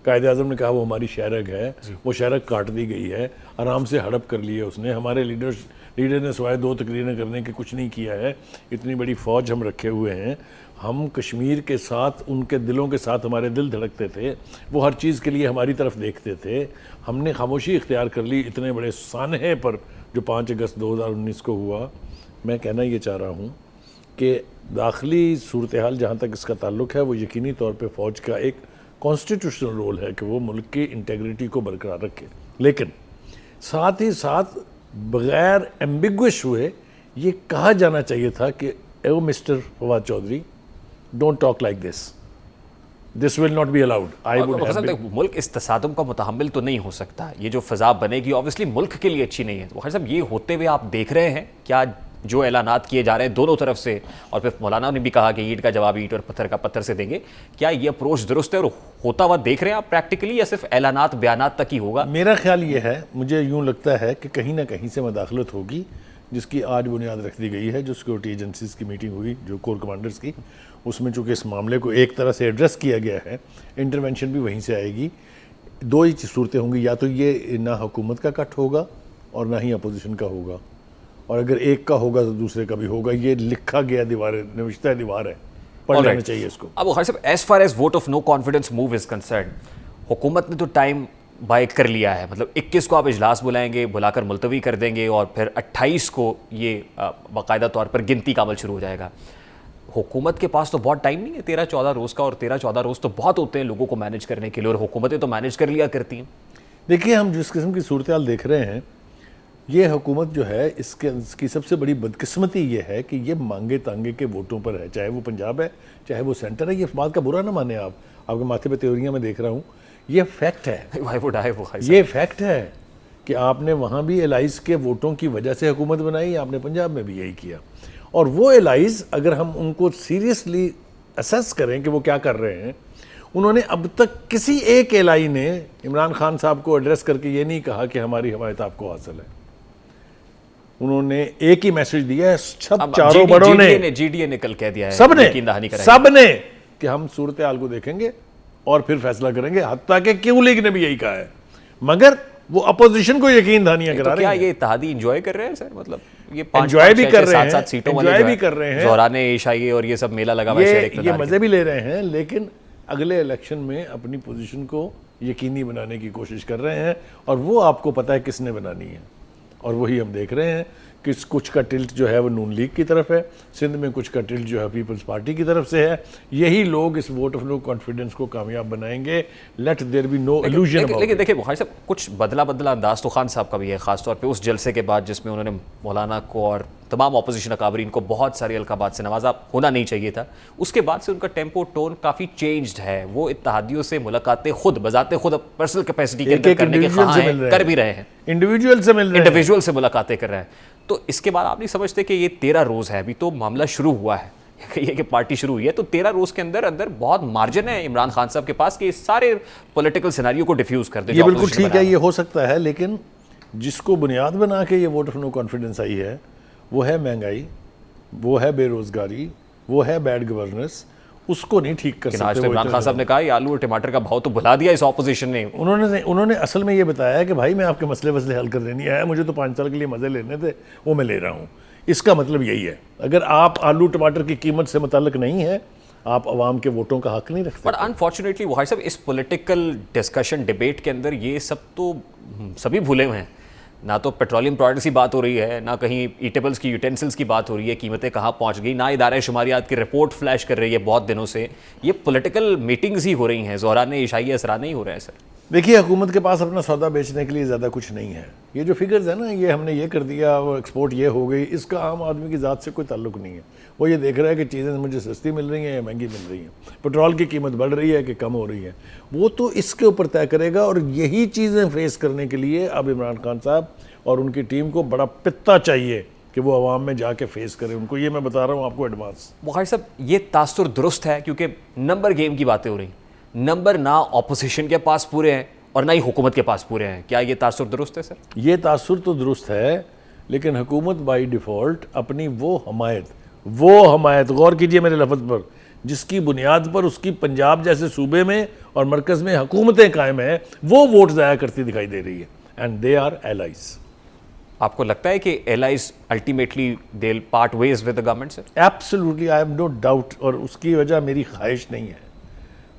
[SPEAKER 11] कायदे आज़म ने कहा वो हमारी शहरग है, वो शहरग काट दी गई है, आराम से हड़प कर लिए उसने। हमारे लीडर ने सिवाय 2 तकरीरें करने के कुछ नहीं किया है। इतनी बड़ी फ़ौज हम रखे हुए हैं। हम कश्मीर के साथ, उनके दिलों के साथ हमारे दिल धड़कते थे, वो हर चीज़ के लिए हमारी तरफ देखते थे। हमने खामोशी इख्तियार कर ली इतने बड़े सानहे पर जो 5 अगस्त 2019 को हुआ। मैं कहना ये चाह रहा हूँ कि दाखिली सूरत हाल जहाँ तक इसका ताल्लुक़ है, वो यकीनी तौर पे फ़ौज का एक कॉन्स्टिट्यूशनल रोल है कि वो मुल्क की इंटेग्रिटी को बरकरार रखे, लेकिन साथ ही साथ बग़ैर एम्बिग्विश हुए ये कहा जाना चाहिए था कि oh mister Fawad Chaudhry, don't talk like this will not be allowed. I would
[SPEAKER 1] मुल्क इस तसादुम का मुतहम्मिल तो नहीं हो सकता। ये जो फ़िज़ा बनेगी ऑब्वियसली मुल्क के लिए अच्छी नहीं है। तो साहब, ये होते हुए आप देख रहे हैं क्या जो ऐलानात किए जा रहे हैं दोनों तरफ से, और फिर मौलाना ने भी कहा कि ईंट का जवाब ईंट और पत्थर का पत्थर से देंगे, क्या ये अप्रोच दुरुस्त है और होता हुआ देख रहे हैं आप प्रैक्टिकली, या सिर्फ ऐलानात बयानात तक ही होगा?
[SPEAKER 11] मेरा ख्याल ये है, मुझे यूँ लगता है कि कहीं ना कहीं से मदाखलत होगी जिसकी आज बुनियाद रख दी गई है। जो सिक्योरिटी एजेंसीज़ की मीटिंग हुई, जो कोर कमांडर्स की, उसमें चूँकि इस मामले को एक तरह से एड्रेस किया गया है, इंटरवेंशन भी वहीं से आएगी। 2 ही सूरतें होंगी, या तो ये ना हुकूमत का कट होगा और ना ही अपोजिशन का होगा, और अगर एक का होगा तो दूसरे का भी होगा। ये लिखा गया दीवार है, निविश्ता दीवार है, पढ़ लेना चाहिए इसको।
[SPEAKER 1] अब बुखारी साहब, as far as vote of no confidence move is concern, हुकूमत ने तो टाइम बाय कर लिया है। मतलब 21 को आप इजलास बुलाएंगे, बुलाकर मुलतवी कर देंगे, और फिर 28 को ये बाकायदा तौर पर गिनती का अमल शुरू हो जाएगा। हुकूमत के पास तो बहुत टाइम नहीं है, 13-14 रोज़ का, और 13-14 रोज़ तो बहुत होते हैं लोगों को मैनेज करने के लिए, और हुकूमतें तो मैनेज कर लिया करती हैं।
[SPEAKER 11] देखिए, हम जिस किस्म की सूरत हाल देख रहे हैं, ये हुकूमत जो है इसकी सबसे बड़ी बदकिस्मती ये है कि ये मांगे तांगे के वोटों पर है, चाहे वो पंजाब है चाहे वो सेंटर है। ये बात का बुरा ना माने आप, आपके माथे पे त्योरियां मैं देख रहा हूँ, ये फैक्ट है। ये फैक्ट है कि आपने वहाँ भी एलाइज के वोटों की वजह से हुकूमत बनाई, आपने पंजाब में भी यही किया। और वो एलाइज अगर हम उनको सीरियसली असेस करें कि वो क्या कर रहे हैं, उन्होंने अब तक किसी एक एलाई ने इमरान खान साहब को एड्रेस करके ये नहीं कहा कि हमारी हमायत आपको हासिल है। उन्होंने एक ही मैसेज दिया है, सब चारों बड़ों ने,
[SPEAKER 1] जीडीए ने कल कह दिया है,
[SPEAKER 11] सबने कि हम सूरत हाल को देखेंगे और फिर फैसला करेंगे। हत्ता के क्यों लीग ने भी यही कहा है, मगर वो अपोजिशन को यकीन दहानियां करा रहे हैं।
[SPEAKER 1] क्या ये इत्तेहादी एंजॉय कर रहे हैं सर? मतलब ये
[SPEAKER 11] एंजॉय भी कर रहे हैं,
[SPEAKER 1] 7 सीटों
[SPEAKER 11] एंजॉय भी कर रहे हैं,
[SPEAKER 1] ज़ोराने ईशाई और ये सब मेला लगा हुआ है,
[SPEAKER 11] ये मजे भी ले रहे हैं, लेकिन अगले इलेक्शन में अपनी पोजीशन को यकीनी बनाने की कोशिश कर रहे हैं। और वो आपको पता है किसने बनानी है, और वही हम देख रहे हैं कि कुछ का टिल्ट जो है वो नून लीग की तरफ है, सिंध में कुछ का टिल्ट जो है पीपल्स पार्टी की तरफ से है। यही लोग इस वोट ऑफ नो कॉन्फिडेंस को कामयाब बनाएंगे। Let there be no illusion.
[SPEAKER 1] लेकिन देखिए बुखारी साहब, कुछ बदला अंदाज तो खान साहब का भी है, खासतौर पे उस जलसे के बाद जिसमें उन्होंने मौलाना को और तमाम अपोजिशन अकाबरीन को बहुत सारी अलकाबात से नवाजा, होना नहीं चाहिए था। उसके बाद से उनका टेम्पो टोन काफ़ी चेंज्ड है। वो इत्तेहादियों से मुलाकातें खुद बजाते खुद पर्सनल कैपेसिटी के अंदर करने के कर भी रहे हैं, इंडिविजुअल से मुलाकातें कर रहे हैं। तो इसके बाद आप नहीं समझते कि ये 13 रोज़ है, अभी तो मामला शुरू हुआ है, ये कि पार्टी शुरू हुई है, तो 13 रोज़ के अंदर अंदर बहुत मार्जिन है इमरान खान साहब के पास कि इस सारे पॉलिटिकल सिनेरियो को डिफ्यूज कर दे।
[SPEAKER 11] ये बिल्कुल ठीक है, ये हो सकता है, लेकिन जिसको बुनियाद बना के ये वोट ऑफ नो कॉन्फिडेंस आई है, वो है महंगाई, वो है बेरोजगारी, वो है बैड गवर्नेंस। उसको नहीं ठीक कर सकते।
[SPEAKER 1] इमरान खान साहब ने कहा आलू और टमाटर का भाव तो भुला दिया इस ऑपोजिशन ने।
[SPEAKER 11] उन्होंने असल में ये बताया कि भाई मैं आपके मसले वसले हल कर देनी है, मुझे तो 5 साल के लिए मजे लेने थे, वो मैं ले रहा हूँ। इसका मतलब यही है, अगर आप आलू टमाटर की कीमत से मुताल्लिक नहीं है, आप अवाम के वोटों का हक नहीं रखते।
[SPEAKER 1] बट अनफॉर्चुनेटली वो भाई साहब, इस पॉलिटिकल डिस्कशन डिबेट के अंदर ये सब तो सभी भूले हुए हैं। ना तो पेट्रोलियम प्रोडक्ट्स की बात हो रही है, ना कहीं ईटेबल्स की यूटेंसिल्स की बात हो रही है, कीमतें कहाँ पहुँच गई, ना इदारे शुमारियात की रिपोर्ट फ्लैश कर रही है बहुत दिनों से। ये पॉलिटिकल मीटिंग्स ही हो रही हैं, ज़ोहराने इशाई असरा नहीं हो रहे हैं सर।
[SPEAKER 11] देखिए, हुकूमत के पास अपना सौदा बेचने के लिए ज़्यादा कुछ नहीं है। ये जो फिगर्स है ना, ये हमने ये कर दिया, वो एक्सपोर्ट ये हो गई, इसका आम आदमी की ज़ात से कोई ताल्लुक नहीं है। वो ये देख रहा है कि चीज़ें मुझे सस्ती मिल रही हैं या महंगी मिल रही हैं, पेट्रोल की कीमत बढ़ रही है कि कम हो रही है, वो तो इसके ऊपर तय करेगा। और यही चीज़ें फेस करने के लिए अब इमरान खान साहब और उनकी टीम को बड़ा पित्ता चाहिए कि वो अवाम में जाके फेस करें उनको। ये मैं बता रहा हूँ आपको एडवांस।
[SPEAKER 1] बुखारी साहब, ये तासुर दुरुस्त है क्योंकि नंबर गेम की बातें हो रही, नंबर ना ऑपोजिशन के पास पूरे हैं और ना ही हुकूमत के पास पूरे हैं। क्या ये तासुर दुरुस्त है सर?
[SPEAKER 11] ये तासुर तो दुरुस्त है, लेकिन हुकूमत बाई डिफ़ॉल्ट अपनी वो हमायत, गौर कीजिए मेरे लफ्ज़ पर, जिसकी बुनियाद पर उसकी पंजाब जैसे सूबे में और मरकज़ में हुकूमतें कायम हैं, वो वोट ज़ाया करती दिखाई दे रही है। And they are allies.
[SPEAKER 1] आपको लगता है कि allies ultimately they will part ways with the government sir?
[SPEAKER 11] Absolutely, I have no doubt. और उसकी वजह मेरी ख्वाहिश नहीं है।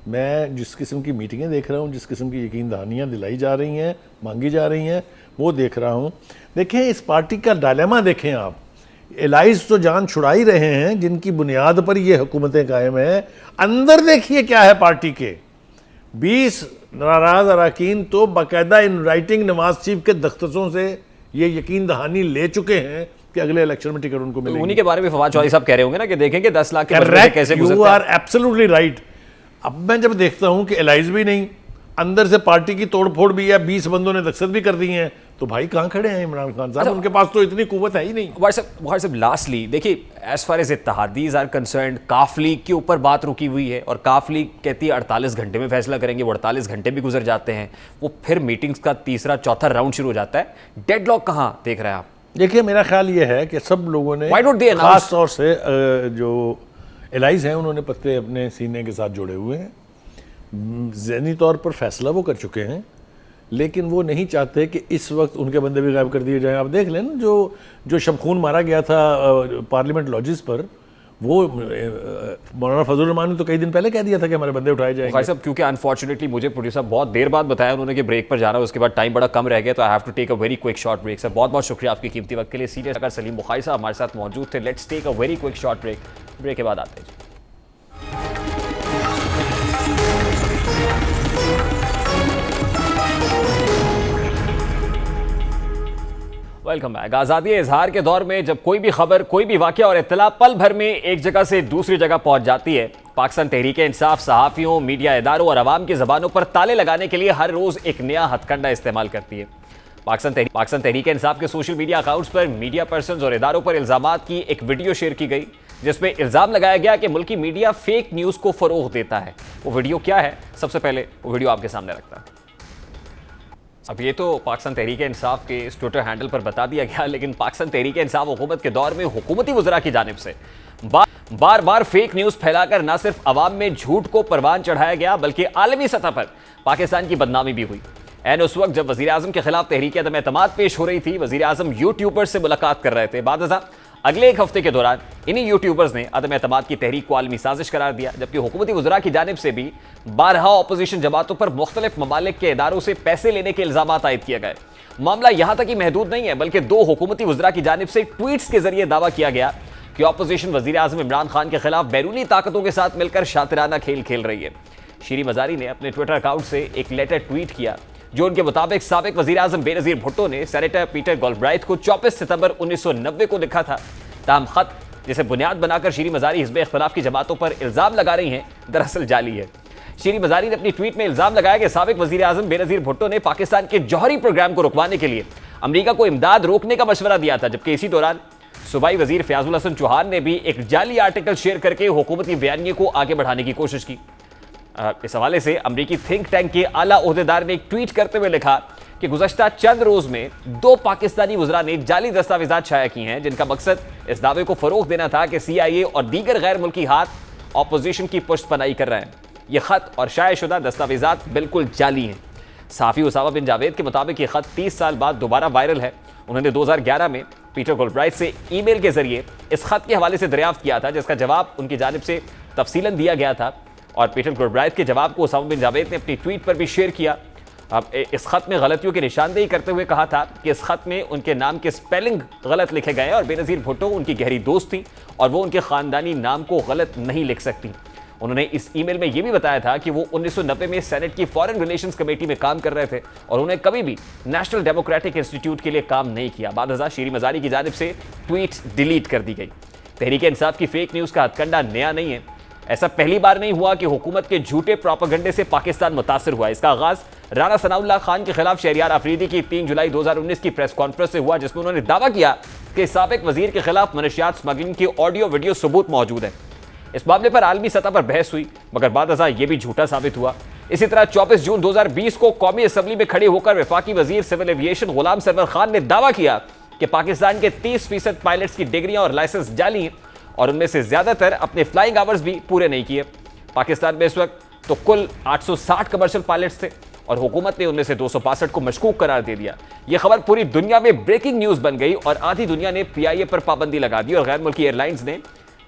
[SPEAKER 11] मैं जिस किस्म की मीटिंगें देख रहा हूँ, जिस किस्म की यकीन दहानियाँ दिलाई जा रही हैं, मांगी जा रही हैं, वो देख रहा हूँ। देखें, इस पार्टी का डायलेमा देखें आप। एलाइज तो जान छुड़ा ही रहे हैं जिनकी बुनियाद पर ये हुकूमतें कायम हैं। अंदर देखिए क्या है पार्टी के। 20 नाराज अरकान तो बाकायदा इन राइटिंग नवाज शरीफ के दख्तरों से ये यकीन दहानी ले चुके हैं कि अगले इलेक्शन में टिकट उनको मिलेगी।
[SPEAKER 1] उन्हीं के बारे में फवाद चौधरी साहब कह रहे होंगे ना कि देखेंगे 10 लाख के मसले कैसे गुजरते हैं।
[SPEAKER 11] You are absolutely right. अब मैं जब देखता हूं कि एलाइज भी नहीं, अंदर से पार्टी की तोड़फोड़ भी है, 20 बंदों ने दस्तखत भी कर दी हैं, तो भाई कहां खड़े हैं इमरान खान साहब? उनके पास तो इतनी कुव्वत है ही नहीं।
[SPEAKER 1] बुखारी साहब, लास्टली देखिए, एज फार एज इत्तेहादीज़ आर कंसर्न्ड, काफ लीग के ऊपर बात रुकी हुई है और काफ लीग कहती है 48 घंटे में फैसला करेंगे। वो 48 घंटे भी गुजर जाते हैं, वो फिर मीटिंग्स का तीसरा चौथा राउंड शुरू हो जाता है। डेडलॉक कहां देख रहे हैं आप?
[SPEAKER 11] देखिए, मेरा ख्याल ये है कि सब लोगों ने खास तौर से जो एलाइज हैं उन्होंने पत्ते अपने सीने के साथ जोड़े हुए हैं। ज़हनी तौर पर फैसला वो कर चुके हैं, लेकिन वो नहीं चाहते कि इस वक्त उनके बंदे भी गायब कर दिए जाएं। आप देख लें ना, जो शबखून मारा गया था पार्लियामेंट लॉजिस पर, वो मौलाना फजल रहमान ने तो कई दिन पहले कह दिया था कि हमारे बंदे उठाए जाएंगे।
[SPEAKER 1] भाई साहब, क्योंकि अनफॉर्चुनेटली मुझे प्रोड्यूसर बहुत देर बाद बताया उन्होंने कि ब्रेक पर जाना है, उसके बाद टाइम बड़ा कम रह गया, तो I have to take a very quick short break. Sir, बहुत बहुत शुक्रिया आपकी कीमती वक्त के लिए। सीनियर अगर सलीम बुखारी साहब हमारे साथ मौजूद थे। Let's take a very quick short break. Break के बाद आते हैं। Welcome back. आज़ादी इजहार के दौर में जब कोई भी खबर, कोई भी वाक़या और इत्तला पल भर में एक जगह से दूसरी जगह पहुंच जाती है, पाकिस्तान तहरीक इंसाफ सहाफ़ियों, मीडिया इदारों और आवाम की ज़बानों पर ताले लगाने के लिए हर रोज़ एक नया हथकंडा इस्तेमाल करती है। पाकिस्तान तहरीक इंसाफ के सोशल मीडिया अकाउंट्स पर मीडिया पर्सन्स और इदारों पर इल्ज़ामात की एक वीडियो शेयर की गई, जिसमें इल्ज़ाम लगाया गया कि मुल्की मीडिया फेक न्यूज़ को फ़रोग़ देता है। वो वीडियो क्या है, सबसे पहले वो वीडियो आपके सामने रखता है। अब ये तो पाकिस्तान तहरीक इंसाफ के इस ट्विटर हैंडल पर बता दिया गया, लेकिन पाकिस्तान तहरीक इंसाफ हुकूमत के दौर में हुकूमती वज़रा की जानिब से बार बार फेक न्यूज़ फैलाकर न सिर्फ अवाम में झूठ को परवान चढ़ाया गया, बल्कि आलमी सतह पर पाकिस्तान की बदनामी भी हुई। एन उस वक्त जब वज़ीर आज़म के खिलाफ तहरीक अदम एतमाद पेश हो रही थी, वज़ीर आज़म यूट्यूबर से मुलाकात कर रहे थे। बाद अगले एक हफ्ते के दौरान इन्हीं यूट्यूबर्स ने अदम एतमाद की तहरीक को आलमी साजिश करार दिया, जबकि हुकूमती वज़रा की जानिब से भी 12 अपोजिशन जमातों पर मुख्तलिफ ममालिक के इदारों से पैसे लेने के इल्ज़ामात आयद किए गए। मामला यहाँ तक ही महदूद नहीं है, बल्कि 2 हुकूमती वज़रा की जानिब से ट्वीट्स के जरिए दावा किया गया कि अपोजिशन वज़ीर आज़म इमरान खान के खिलाफ बैरूनी ताकतों के साथ मिलकर शातिराना खेल खेल रही है। शीरी मज़ारी ने अपने ट्विटर अकाउंट से एक लेटर ट्वीट किया, जो उनके मुताबिक साबिक वज़ीर आज़म बेनज़ीर भुट्टो ने सेनेटर पीटर गोल्ब्राइट को 24 सितंबर 1990 को लिखा था। ताहम खत, जिसे बुनियाद बनाकर शीरी मज़ारी हिज़्ब इख्तिलाफ की जमातों पर इल्ज़ाम लगा रही हैं, दरअसल जाली है। शीरी मज़ारी ने अपनी ट्वीट में इल्ज़ाम लगाया कि साबिक वज़ीर आज़म बेनज़ीर भुट्टो ने पाकिस्तान के जौहरी प्रोग्राम को रुकवाने के लिए अमरीका को इमदाद रोकने का मशवरा दिया था, जबकि इसी दौरान सूबाई वज़ीर फ़याज़ुल हसन चौहान ने भी एक जाली आर्टिकल शेयर करके हुकूमती बयानिए को आगे बढ़ाने की कोशिश की। इस हवाले से अमरीकी थिंक टैंक के आला ओहदेदार ने एक ट्वीट करते हुए लिखा कि गुज़श्ता चंद रोज में 2 पाकिस्तानी वज़रा ने जाली दस्तावेजात शाया की हैं, जिनका मकसद इस दावे को फ़रोग़ देना था कि CIA और दीगर गैर मुल्की हाथ अपोजिशन की पुष्टपनाही कर रहे हैं। ये ख़त और शायाशुदा दस्तावेजात बिल्कुल जाली हैं। सहाफ़ी उसामा बिन जावेद के मुताबिक ये ख़त 30 साल बाद दोबारा वायरल है। उन्होंने 2011 में पीटर गोल्ब्राइट से ईमेल के जरिए इस ख़त के हवाले से दरियाफ्त किया था, जिसका जवाब उनकी जानिब से तफसीलन दिया गया था, और पीटर गोल्ब्राइट के जवाब को उसामा बिन जावेद ने अपनी ट्वीट पर भी शेयर किया। अब इस खत में गलतियों की निशानदेही करते हुए कहा था कि इस खत में उनके नाम के स्पेलिंग गलत लिखे गए और बेनज़ीर भुट्टो उनकी गहरी दोस्त थी और वो उनके खानदानी नाम को गलत नहीं लिख सकती। उन्होंने इस ईमेल में यह भी बताया था कि वो 1990 में सेनेट की फॉरेन रिलेशंस कमेटी में काम कर रहे थे और उन्हें कभी भी नेशनल डेमोक्रेटिक इंस्टीट्यूट के लिए काम नहीं किया। बाद शीरी मज़ारी की जानिब से ट्वीट डिलीट कर दी गई। तहरीक इंसाफ की फेक न्यूज़ का हथकंडा नया नहीं है। ऐसा पहली बार नहीं हुआ कि हुकूमत के झूठे प्रोपेगेंडे से पाकिस्तान मुतासिर हुआ। इसका आगाज राणा सनाउल्लाह खान के खिलाफ शहरियार आफरीदी की 3 जुलाई 2019 की प्रेस कॉन्फ्रेंस से हुआ, जिसमें उन्होंने दावा किया कि साबिक वजीर के खिलाफ मनशियात स्मगलिंग की ऑडियो वीडियो सबूत मौजूद है। इस मामले पर आलमी सतह पर बहस हुई मगर बाद यह भी झूठा साबित हुआ। इसी तरह 24 जून 2020 को कौमी असम्बली में खड़े होकर वफाकी वजीर सिविल एविएशन गुलाम सरवर खान ने दावा किया कि पाकिस्तान के 30% पायलट्स की डिग्रियां और लाइसेंस जाली हैं और उनमें से ज्यादातर अपने फ्लाइंग आवर्स भी पूरे नहीं किए। पाकिस्तान में इस वक्त तो कुल 860 कमर्शियल पायलट्स थे और हुकूमत ने उनमें से 262 को मशकूक करार दे दिया। यह खबर पूरी दुनिया में ब्रेकिंग न्यूज बन गई और आधी दुनिया ने PIA पर पाबंदी लगा दी और गैर मुल्की एयरलाइंस ने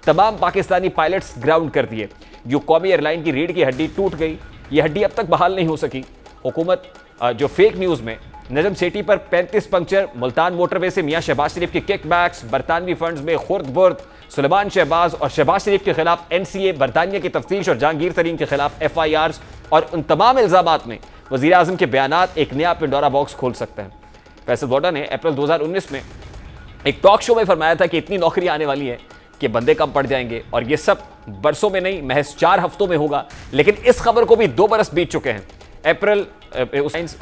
[SPEAKER 1] तमाम पाकिस्तानी पायलट्स ग्राउंड कर दिए। जो कौमी एयरलाइन की रीढ़ की हड्डी टूट गई, यह हड्डी अब तक बहाल नहीं हो सकी। हुकूमत जो फेक न्यूज़ में नजम सेठी पर 35 पंक्चर, मुल्तान मोटरवे से मियां शहबाज शरीफ के किकबैक्स, बरतानवी फंड्स में खुर्द बुर्द, सुलेमान शहबाज और शहबाज शरीफ के खिलाफ NCA, बरतानिया की तफ्तीश और जहांगीर तरीन के खिलाफ FIRs और उन तमाम इल्जामात में वज़ीर आज़म के बयानात एक नया पिंडोरा बॉक्स खोल सकते हैं। फैसल वोडा ने अप्रैल 2019 में एक टॉक शो में फरमाया था कि इतनी नौकरी आने वाली है कि बंदे कम पड़ जाएंगे और ये सब बरसों में नहीं महज 4 हफ्तों में होगा। लेकिन इस खबर को भी 2 बरस बीत चुके हैं। अप्रैल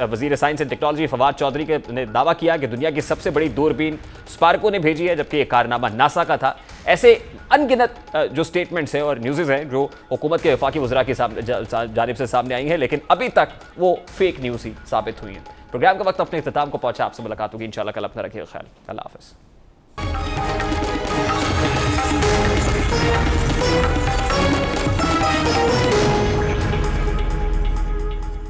[SPEAKER 1] वजीर science and technology Fawad Chaudhry ने दावा किया कि दुनिया की सबसे बड़ी दूरबीन स्पार्को ने भेजी है, जबकि यह कारनामा नासा का था। ऐसे अनगिनत जो स्टेटमेंट्स हैं और न्यूज़ हैं जो हुकूमत के वफाकी वज़रा की जानिब से सामने आई हैं, लेकिन अभी तक वो फेक न्यूज़ ही साबित हुई हैं। प्रोग्राम का वक्त अपने इख्तिताम को पहुंचा। आपसे मुलाकात होगी इंशाल्लाह कल। अपना रखिएगा ख्याल। अल्लाह हाफ़िज़।